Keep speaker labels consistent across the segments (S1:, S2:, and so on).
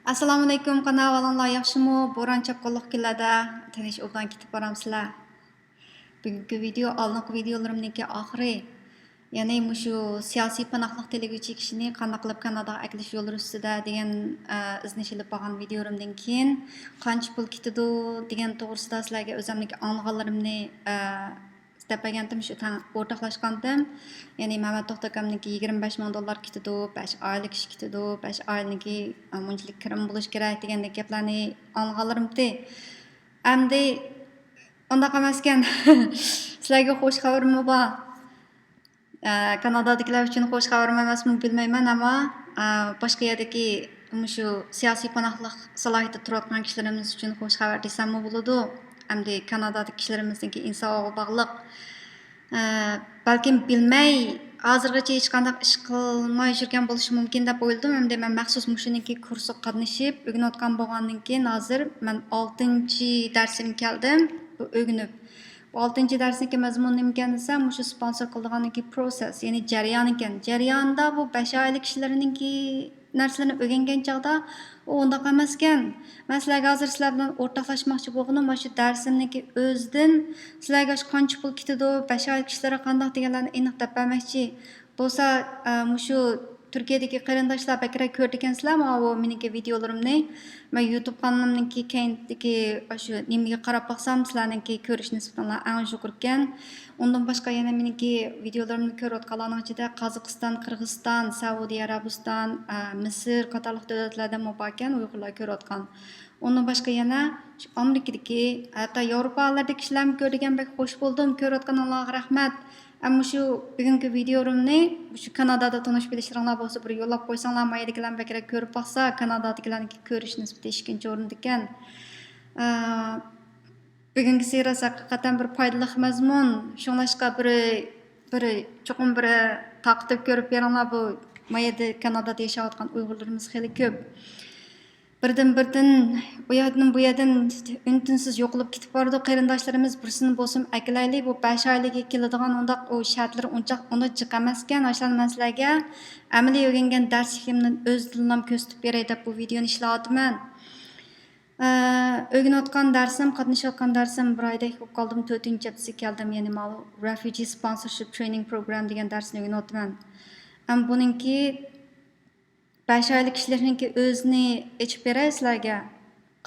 S1: Assalomu alaykum qanaqalar yaxshimi? Bo'ron chaqquliq kunlarda tinish obdan ketib boramsizlar. Bugungi video oldingi videolarimniki oxiri. Ya'ni mushu siyosiy panohlik tileguvchi kishini qanday qilib Kanadaga akilish yo'li ustida degan iznish ilib bo'lgan videorimdan keyin qancha pul ketadi degan to'g'risida sizlarga o'zimniki anglaganlarimni depagandim shu tang o'rtoqlashgandim. Ya'ni Mehmet To'xtakamniki 25 ming dollar ketadi, 5 oylik ish ketadi, 5 oylikniki munchalik kirim bo'lish kerak degandek gaplarni anglaganlarimdi. Endi undaq emas ekan. Sizlarga xush xabarim bor. Kanadadagilar uchun xush xabarim emasmi bilmayman, ammo boshqa yerdagi shu siyosiy panohlik salohiyati turayotgan kishilarimiz uchun xush xabar desammi bo'ladi. Endi Kanadadagi kishilarimizniki insonga bog'liq. Balkim bilmay hozirgacha hech qanday ish qilmay yurgan bo'lishi mumkin deb o'yladim. Endi men maxsus mushuniki kursga qatnashib o'rganayotgan bo'lgandan keyin hozir men 6-darsimga keldim. Bu o'rganib 6-darsniki mazmun nima ekan desam, shu sponsor qilganiki process, ya'ni jarayon ekan. Jarayonda bu 5 oylik kishilarninki narsalarni o'rgangan chog'da u undaq emas ekan. Men sizlarga hozir sizlar bilan o'rtoqlashmoqchi bo'lganim shu darsimniki o'zidan sizlarga qancha pul ketadi, 5 oylik kishilarga qanday deganlarni aniq deb bermoqchi. Bo'lsa, shu Turkiyadagi qarindoshlar bakra ko'rdi ekansizlar, bu meniki videolarimni. Men YouTube kanalimniki keyindagi shu nimaga qarab baqsam, sizlarninki ko'rish nisbatan eng yuqori ekan. Undan boshqa yana meniki videolarimni ko'rayotganlarning ichida Qozog'iston, Qirg'iziston, Saudiya Arabiston, Misr qatorliq davlatlardan bor ekan, Uyg'urlar ko'rayotgan. Undan boshqa yana Amerikadagi, hatto Yevropalardagi kishilarni ko'rgandek xush bo'ldim. Ko'rayotganlarga rahmat. Ammo shu bugungi videorimni shu Kanadada tanish bilishlaringlar bo'lsa bir yo'llab qo'ysanglar, maydagilarni bakra ko'rib baqsa, Kanadadagilarni ko'rish nisbati 2-chi o'rinda ekan. Bugungi seras haqiqatan bir foydali mazmun. Shunlashqa bir cho'qim bir taqib ko'rib beringlar, bu mayda Kanadada yashayotgan Uyg'urlarimiz xeli ko'p. Birdan bu yerdan untinsiz yo'qolib ketib bordi. Qarindoshlarimiz birsini bo'lsin akilayli, bu 5 oylik keladigan undaq o shartlar uni jiq emas ekan. O'shalarni men sizlarga amaliy o'rgangan darsligimni o'z tilimdan ko'rsatib beray deb bu videoni ishlayapman. O'rganayotgan darsim, qatnashayotgan darsim bir oyda bo'lib qoldim. 4-haftasiga keldim. Ya'ni mal Refugee Sponsorship Training Program degan darsni o'rganayapman. Buningki 5 oylik kishilarninki o'zini ichib beray sizlarga.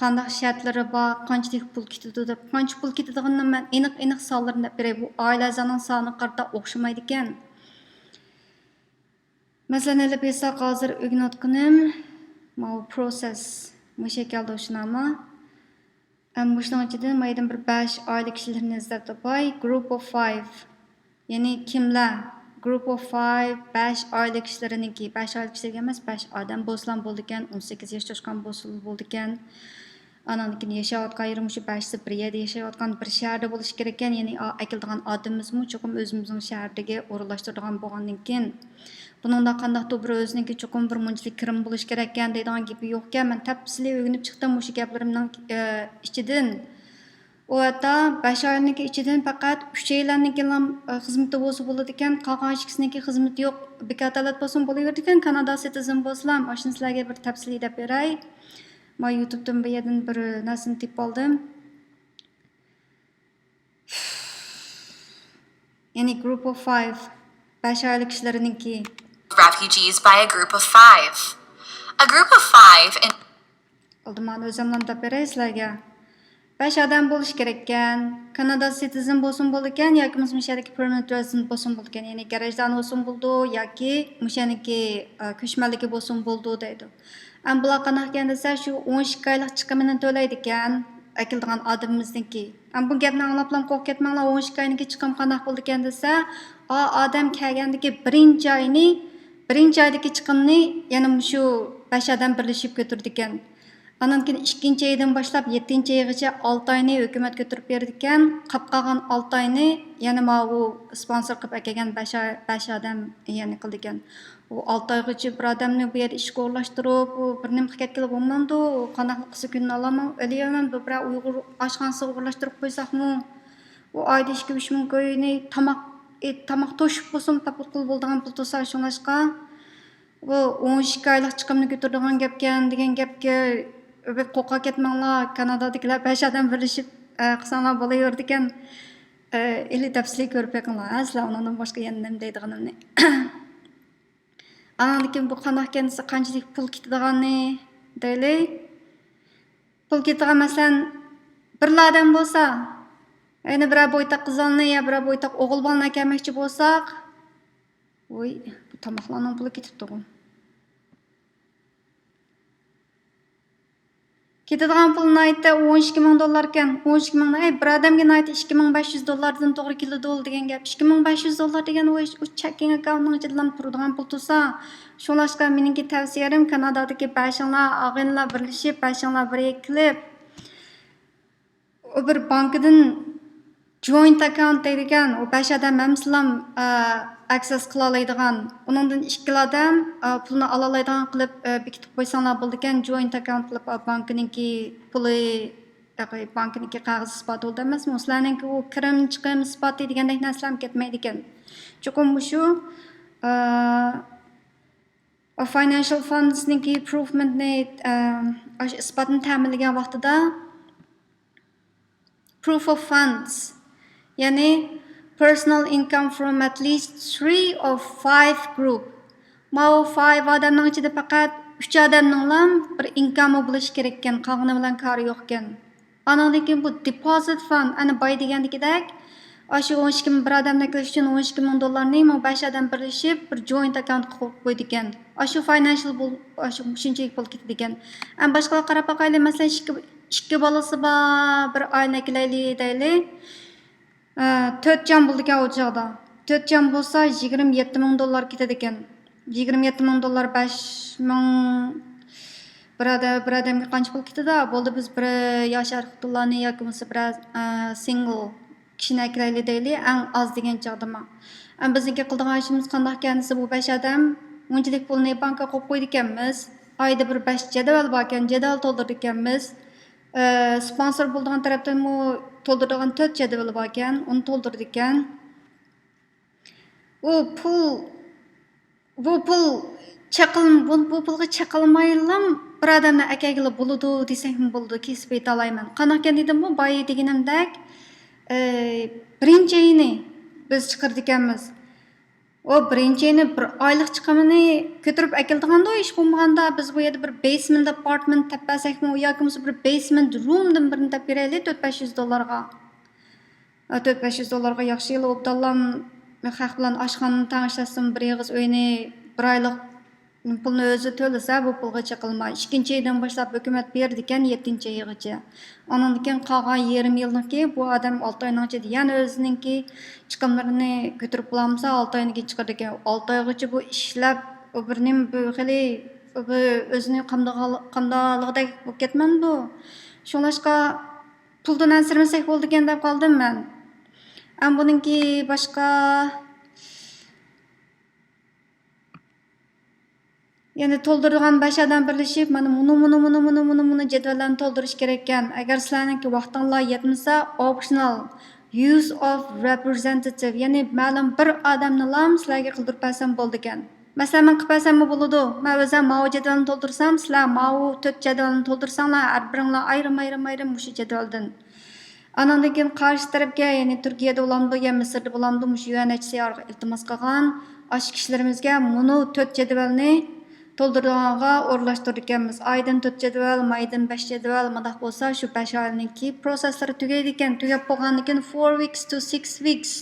S1: Qanday shartlari bor, qanchalik pul ketadi deb, qancha pul ketadiganini men aniq sonlarni deb beray. Bu oila a'zosining soniga qarata o'xshamaydi ekan. Masalan, elib esa hozir o'rganayotganim bu process mushakalda o'shanami. Shuning ichidan maydan bir 5 oylik kishilarni izlab topay. Group of 5. Ya'ni kimlar? Group of 5, 5 oylik kishilarniki, 5 oylik kishilarga emas, 5 odam bo'lsam bo'ldi ekan, 18 yoshga to'shgan bo'ldi ekan. Anannikini yashayotgan yerim shu 5 bir yerda yashayotgan bir shaharda bo'lish kerak ekan. Ya'ni akildigan odamimizmi cho'qim o'zimizning shahardagi o'rinlashtiradigan bo'lgandan keyin buningda qanday to'g'ri o'ziniki cho'qim bir munchalik kirim bo'lish kerak ekan deydigan gapi yo'q ekan. Men tafsili o'rganib chiqdim shu gaplarimning ichidan. O hatta 5 oylik ichidan faqat 3 yillarniki xizmati bo'lsa bo'ladi ekan, qolgan ikkisiniki xizmati yo'q. Bekatalat bo'lsin bo'laverdi ekan, Kanada citizen bo'lsam, ashuni sizlarga bir tafsili deb beray. Men YouTube'dan bu yerdan bir narsani topib oldim. Ya'ni group of 5, 5 oylik kishilarniki.
S2: Refugees by a group of 5. A group of 5 in
S1: Oldimdan o'zimdan deb beray sizlarga. 5 odam bo'lish kerak ekan. Kanada citizen bo'lsin bo'ldi ekan yoki mushadagi permanent resident bo'lsin bo'ldi ekan. Ya'ni garajdan bo'lsin bo'ldi yoki mushaniki ko'chmanligi bo'lsin bo'ldi deydi. Bular qanaqa ekan desa shu 12 oylik chiqimini to'laydi ekan akildigan odamimizniki. Bu gapni anglablam qo'rqib ketmanglar. 12 oylik chiqim qanaqa bo'ldi ekan desa, odam kelgandagi birinchi oydagi chiqimni yana shu 5 odam birlashib ko'tardi ekan. Ondan keyin 2-oydan boshlab 7-oygacha 6 oyni hukumat ko'tarib berdi ekan. Qolgan 6 oyni yana bu sponsor qilib kelgan 5 odam ya'ni qildi ekan. U 6 oygacha bir odamni bu yerda ishga o'rlashtirib, bir nima qilib ketgan bo'lmamdi. Qanaqa qilsa kunni olaman, o'laman. Bu bir Uyg'ur oshxonasiga o'rlashtirib qo'ysaqmi, u oyda 2-3 ming ko'yni tomoq to'shib bo'lsin, taput qilib bo'ldigan pul to'sa shunlashqa. Bu 12 oylik chiqimni ko'taradigan gapkan degan gapga qo'rqa ketmanglar. Kanadadagilar 5 odam birlashib qilsanglar bo'laverdi ekan. Eli tafsili ko'rib beqinglar. Sizlar undan boshqa yana nima deydiganimni. Anandikin bu qanday ekansa qanchalik pul ketadiganini deyli. Pul ketadigan masalan bir odam bo'lsa, yani bir bo'ytaq qizalni ya bir bo'ytaq o'g'il bolani kelmoqchi bo'lsak, voy, bu tomoqlarning puli ketibdi. Ketadigan pulni aytdi 12 ming dollar ekan. 12 mingni bir odamga aytdi 2500 dollardan to'g'ri keladi degan gap. 2500 dollar degan u checking accountning ichidan turadigan pul tursa, shunlashqa meningki tavsiyalarim Kanadadagi bashinglar, og'inlar birlashib, bashinglar birga qilib, o bir bankadan joint account deydigan, o 5 odam hamsilam access qila oladigan, uningdan 2 odam pulni ola oladigan qilib bekitib qo'ysanglar bo'ldi ekan, joint account qilib bankiningki puli, bankiningki qog'oz isboti bo'ldi emasmi? Sizlarningki u kirim chiqim isboti degandek narsalar ketmaydi ekan. Chuqur shu financial fundsningki improvementni isbotni ta'minlagan vaqtida proof of funds, yani personal income from at least 3 or 5 group. Mao 5 odamning ichida faqat 3 odamning bir income bo'lishi kerak ekan, qolgani bilan kari yo'q ekan. Anandan keyin bu deposit fund, ana boy degandagidek, shu 12 ming bir odamdan kelish uchun 12 ming dollarni 5 odam birlashib bir joint account qilib qo'ydi ekan. Shu financial shunchalik pul ketdi ekan. Boshqalar qarab boqaylik, masalan, ikki bolasi bor, bir oila kilayli deyli. 4 jon bo'ldi ekan o chog'da. 4 jon bo'lsa 27 ming dollar ketadi ekan. 27 ming dollar 5 ming bir odamga qancha pul ketadi? Bo'ldi biz bir yosh arxivlarni yoki bo'lmasa bir single kishini kilayli deyli, eng oz degan chog'dama. Bizniki qildigan ishimiz qanday ekansa, bu 5 odam unchalik pulni banka qo'yib qo'ydi ekanmiz. Oyda bir 5 jadval bor ekan, jadval to'ldirdi ekanmiz. Sponsor bo'lgan tarafdan to'ldiradigan 4 jadval bor ekan, uni to'ldirdi ekan. Bu pulga chaqilmaylam bir odamni akagili bo'ladi desakmi bo'ladi, kesib ayta olmayman. Qanaqa ekan dedim, bu boya deganimdek birinchi yini biz chiqirdik ekanmiz. O birinchi yini bir oylik chiqimini ko'tarib akildiganda ish bo'lmaganda biz bu yerda bir basement apartment tapasakmi yoki bir basement roomdan birini tap beraylik 4-500 dollarga. 4-500 dollarga yaxshi yil obdallam xalq bilan oshxonani tanishlasam bir yig'iz uyni bir oylik pulni o'zi to'lasa bu pulga chiqilmay. Ikkinchi yildan boshlab hukumat berdi ekan 7-yilgacha. Ondan keyin qolgan yarim yilniki bu odam 6 oyning ichida yana o'zininki chiqimlarini ko'tarib qo'yamsa 6 oydan keyin chiqadi ekan. 6 oygacha bu ishlab birning bu xili o'zini qamdog'ligidek bo'lib ketman bu. Shunlashqa puldan ansirmasak bo'ldi ekan deb qoldim men. Buningki boshqa yani to'ldirgan 5 odam birlashib mana buni jadvallarni to'ldirish kerak ekan. Agar sizlarningki vaqtinglar yetmasa, optional use of representative, yani ma'lum bir odamni sizlarga qildirib bersam bo'ldi ekan. Masalan, men qilib bersammi bo'ladi. Men o'zim ma'u jadvalni to'ldirsam, sizlar ma'u 4 jadvalni to'ldirsanglar, har biringlar ayrim shu jadvaldan. Anandan keyin qarshi tarafga, ya'ni Turkiyada bo'lamdi, ya Misrda bo'lamdi, shu UNHCRga iltimos qilgan ash kishilarimizga buni 4 jadvalni to'ldirganga o'rlashtirdik ekanmiz. Oydan 4 jadval, maydan 5 jadval, mundaq bo'lsa, shu 5 oyninki prosesslari tugaydi ekan. Tugab bo'lgandan keyin 4 weeks to 6 weeks.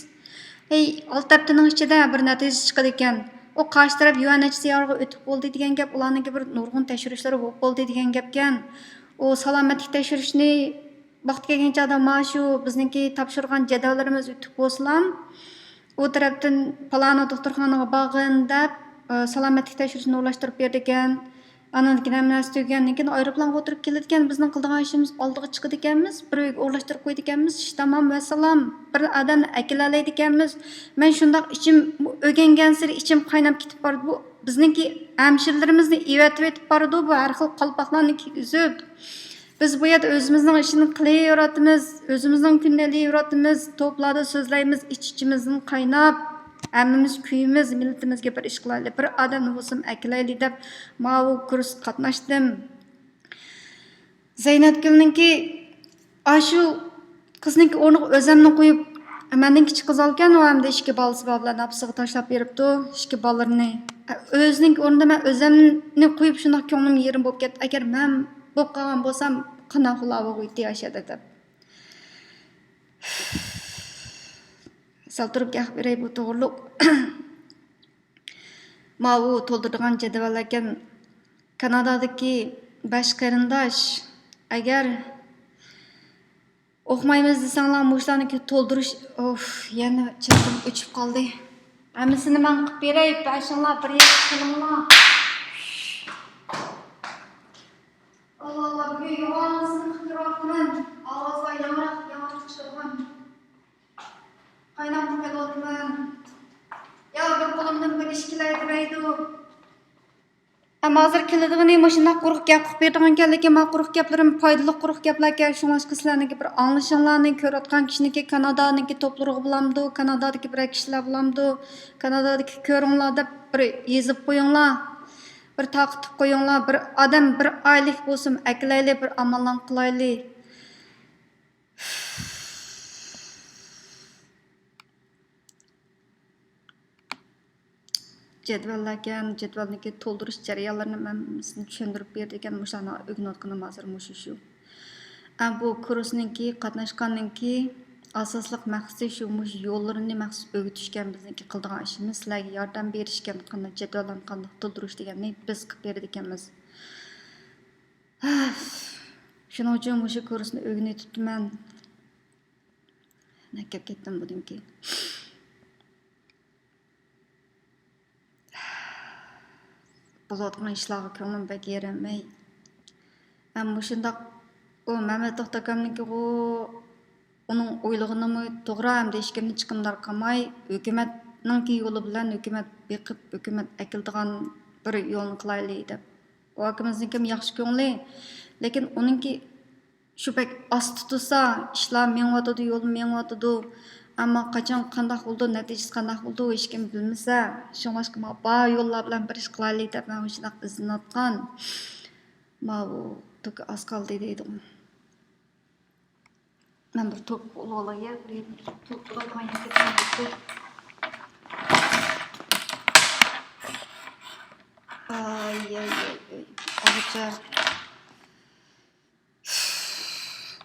S1: 6 haftaning ichida bir natija chiqadi ekan. O qarshi taraf UNHCRga o'tib bo'ldi degan gap, ularningki bir nurg'un tekshirishlari bo'ldi degan gapkan. O salomatlik tekshirishni vaqt kelgan chog'da mana shu bizningki topshirgan jadvallarimiz o'tib bo'lsa, u tarafdan palano doktorxonaga borgin deb salomatlik tekshirishni o'rlashtirib berdi ekan. Andan keyin hammasini tugagandan keyin aeroplanga o'tirib keldi ekan. Bizning qildigan ishimiz oldiga chiqdi ekanmiz, bir uyga o'rlashtirib qo'ydi ekanmiz. Ish tamom va salom. Bir odamni akilalaydi ekanmiz. Men shundoq ichim o'rgangan sari ichim qaynab ketib bordi. Bu bizningki hamshirlarimizni evatib bordi, bu har xil qalpoqlarni kiygizib. Biz bu yerda o'zimizning ishini qilaveramiz, o'zimizning kundalik yuratimiz, to'plarda so'zlaymiz, ichimizdan qaynab Hammamiz kuyimiz, millatimizga bir ish qilaylik, bir odamni bo'lsam aklaylik deb bu kurs qatnashdim. Zaynatgulninki ashu qizningki o'rniga o'zimni qo'yib, mendan kichik qiz olgan, u hamda ikki bolasi bor bilan apsiga tashlab beribdi, ikki bolalarini. O'zining o'rnida men o'zimni qo'yib shunday ko'nglim yerim bo'lib ketdi. Agar men bo'lib qolgan bo'lsam, qanday xulava qo'ydi yashadi deb. Sal turib gap beray bu to'g'riliq. Ma'u to'ldirgan jadval ekan Kanadadagi 5 qarindosh agar o'qimaymiz desanglar mushlarni to'ldirish yana chirqim o'chib qoldi. Hammasini men qilib beray, bashinglar bir yo'q qilinglar. Allah bu yo'g'onasini qildiryapman. Ovozlar yamroq chiqargan. Qaynab kelayotman. Ya bir qo'limdan bir ish kelaydiraydi. Ama hozir keladigan mashina quruq gap qilib berdigan ekan, lekin men quruq gaplarim foydali quruq gaplar ekan. Shunga sizlarniki bir anglashinglarni ko'rayotgan kishiniki Kanadaniki to'plariga bo'lamdi, Kanadadagi bir kishilar bo'lamdi, Kanadadagi ko'ringlar deb bir yezib qo'yinglar. Bir taqitib qo'yinglar, bir odam bir oylik bo'lsin, aklayli bir amallan qilayli. Jadvalniki to'ldirish jarayonlarini men sizga tushuntirib berdi ekan, mushlarni o'rganayotganim hozir shu. Bu kursningki qatnashganninki asosliq maqsadi shu yo'llarini maxsus o'rgatishgan bizniki qildigan ishimiz, sizlarga yordam berishgan, qanday jadvallarni qanday to'ldirish deganni biz qilib berdi ekanmiz. Shuning uchun shu kursni o'rganayapman. Nakab ketdim budimki. Bo'layotgan ishlarga ko'nglim bak yerimay. Ammo shundoq Mehmet To'xtakamniki uning o'ylig'ini to'g'ri ham deyishganni chiqimlar qilmay, hukumatning yo'li bilan hukumat beqib, hukumat akildigan bir yo'lni qilaylik deb. U hakimizniki yaxshi ko'ngli, lekin uningki shu bek osti tursa, ishlar mengyotidi, yo'l mengyotidi. Ammo qachon qanday bo'ldi, natijasi qanday bo'ldi, hech kim bilmasa, shunga bu yo'llar bilan bir ish qilaylik deb men shunday izinatgan. Bu to'ki az qoldi deydim. Ben bir top olaya bir top olmaya gittim. Ay.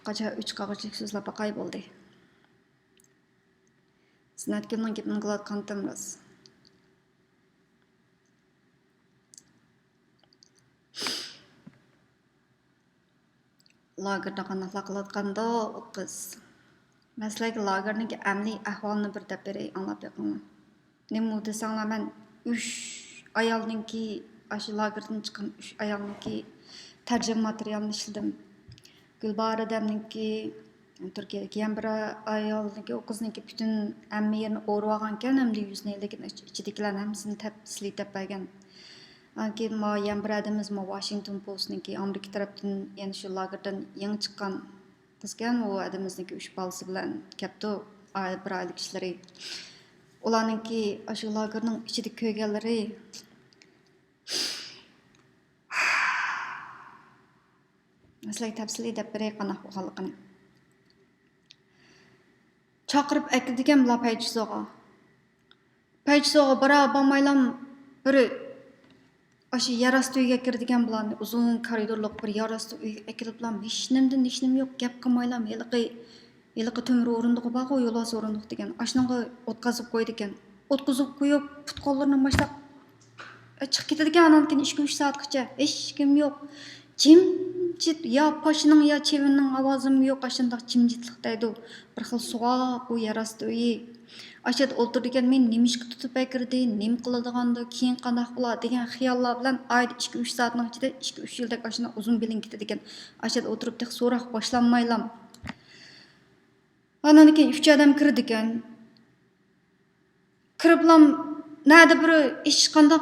S1: Qaca 3 qag'ıcık so'zlar baqay bo'ldi. Sinatgulning gapini qilayotgan timmiz. Lagerda qanaqlar qilayotganda qiz. Masalan, lagerning amaliy ahvolini bir deb beray, anglab beqinglar. Nima desanglar, men 3 ayolninki aşı lagerdan chiqqan 3 ayolninki tarjima materialini ishladim. Gulbar adamninki Turkiyadagi ham bir ayolninki, o qizniki butun hamma yerini o'rib olgan ekan, hamda yuzini, lekin ichidagilarni hammasini siltab bergan. Keyin ham bir adamimiz Washington Post'niki Amerika tarafdan yana shu lagerdan yangi chiqqan qizgan, u adamimizniki 3 bolasi bilan kelibdi, bir oylik ishlari. Ularninki shu lagerning ichida ko'rganlari Sizlarga tafsiliy deb beray qanaq bo'lganligini. Chaqirib akildigan bular paychisoga. Paychisoga bira bormaylam bir aşı yarastı uyga kirdigan bularni uzun koridorliq bir yarastı uyga akilib bilan hech nim yo'q, gap qilmaylam. Yiliqi tömür o'rindiqi bor-ku, yo'los o'rindiq degan. Ashunga o'tkazib qo'ydi ekan. O'tkazib qo'yib, put-qo'llarini boshlab chiqib ketadigan, andan keyin 2-3 soatgacha hech kim yo'q. Jimjit ya pashining ya chevinning ovozim yo'q, ashundoq jimjitlik deydi. Bir xil sovuq u yarastı uyi. Aşağıd o'ltirdigan men nimishga tutib akirdi, nim qiladigandı, keyin qanday bo'lar degan xiyollar bilan oyda 2-3 soatning ichida 2-3 yildak ashuna uzun bilin ketadigan. Aşağıd o'tirib tek so'roq boshlanmaylam. Andan keyin 3 odam kirdi ekan. Kiriblam nada bir ish qanday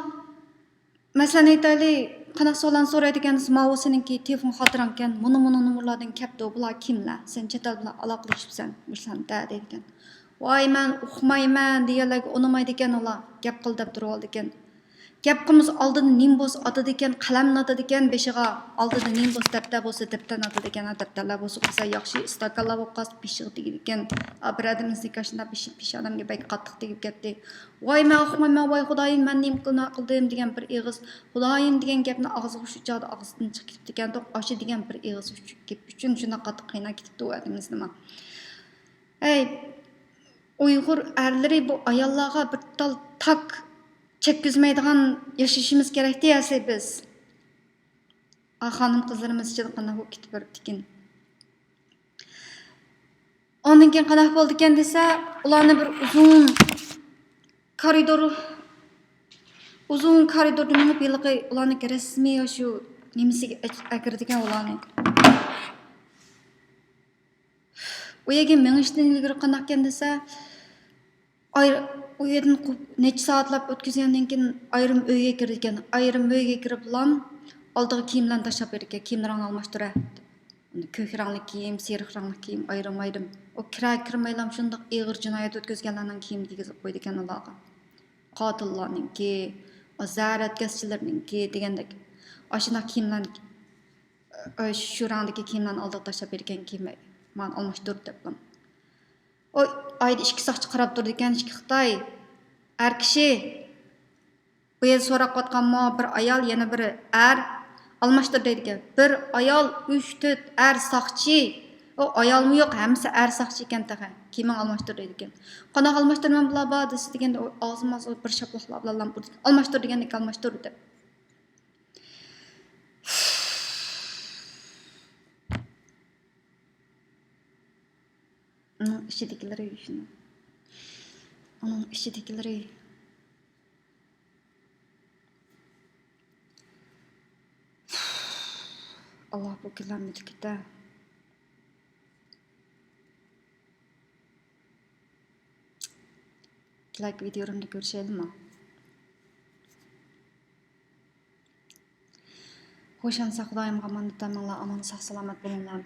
S1: masalan aytaylik, qanday savol so'raydigan Mao seninki telefon xotiran ekan, mana nomerlardan kelibdi, bular kimlar? Sen chet el bilan aloqalashibsan, mushlan da deydigan. voy men uxmayman deganlarga unamaydi ekan ular gap qil deb turib oldi ekan. Gap qilmiz oldin nimbos otadi ekan, qalamni otadi ekan beshiga, oldida nimbos daftar bo'lsa daftarni otadi ekan, daftarlar bo'lsa qilsa yaxshi istakanlar bo'lib qolsa beshiga tegdi ekan. Biradimiz kashna besh odamga bak qattiq tegib ketdi. Voy men uxmayman, voy xudoyim men nim qildim degan bir ig'iz, xudoyim degan gapni og'ziga shu joyda og'zidan chiqib ketdi ekan, oshi degan bir ig'iz uchun shuna qattiq qiynab ketdi o'adimiz nima. Ey Uyg'ur erlari bu ayollarga bir tal tak çekizmeydiğen yaşayışımız gerekti ya biz. Hanım kızlarımız için qanaq bo'lib ketib beribdikin. Ondan keyin qanaq bo'ldi ekan desa, ularni bir uzun koridorda minib yiliqi ularni rasmiy shu nimasiga akirdigan ularni. U yerga minishdan ilgari qanaq ekan desa, u yerdan necha soatlab o'tkazgandan keyin ayrim uyga kirdi ekan. Ayrim uyga kirib lan oldiga kiyimlarni tashlab berdi. Kiyimlarini almashtirdi. Ko'k rangli kiyim, sariq rangli kiyim ayrim. O kirmaylam shundoq ig'ir jinoyat o'tkazganlarning kiyim kiygizib qo'ydi ekan ularga. Qotillarninki, zarar o'tkazuvchilarninki degandek. Ashuna kiyimlarni shu rangdagi kiyimlarni oldiga tashlab bergan kiyimlar men almashtirib debman. O ayda ikki soqchi qarab turdi ekan, ikki Xitoy er kishi bu yerda so'rab qotganmi bir ayol yana biri er almashtir deydi ekan. Bir ayol 3-4 er soqchi. O ayolmi yo'q, hammasi er soqchi ekan taqa. Kimin almashtir deydi ekan. Qanaq almashtirman bular bor desa deganda og'zim bir shaploqlab bilan almashtir degandek almashtir deb. Onun içindekileri şunu. Onun içindekileri. Allah bu kılan müdükte. Like videomda görüşelim mi? Hoşansa Xudoyimga amonat aman sog' salomat bo'linglar.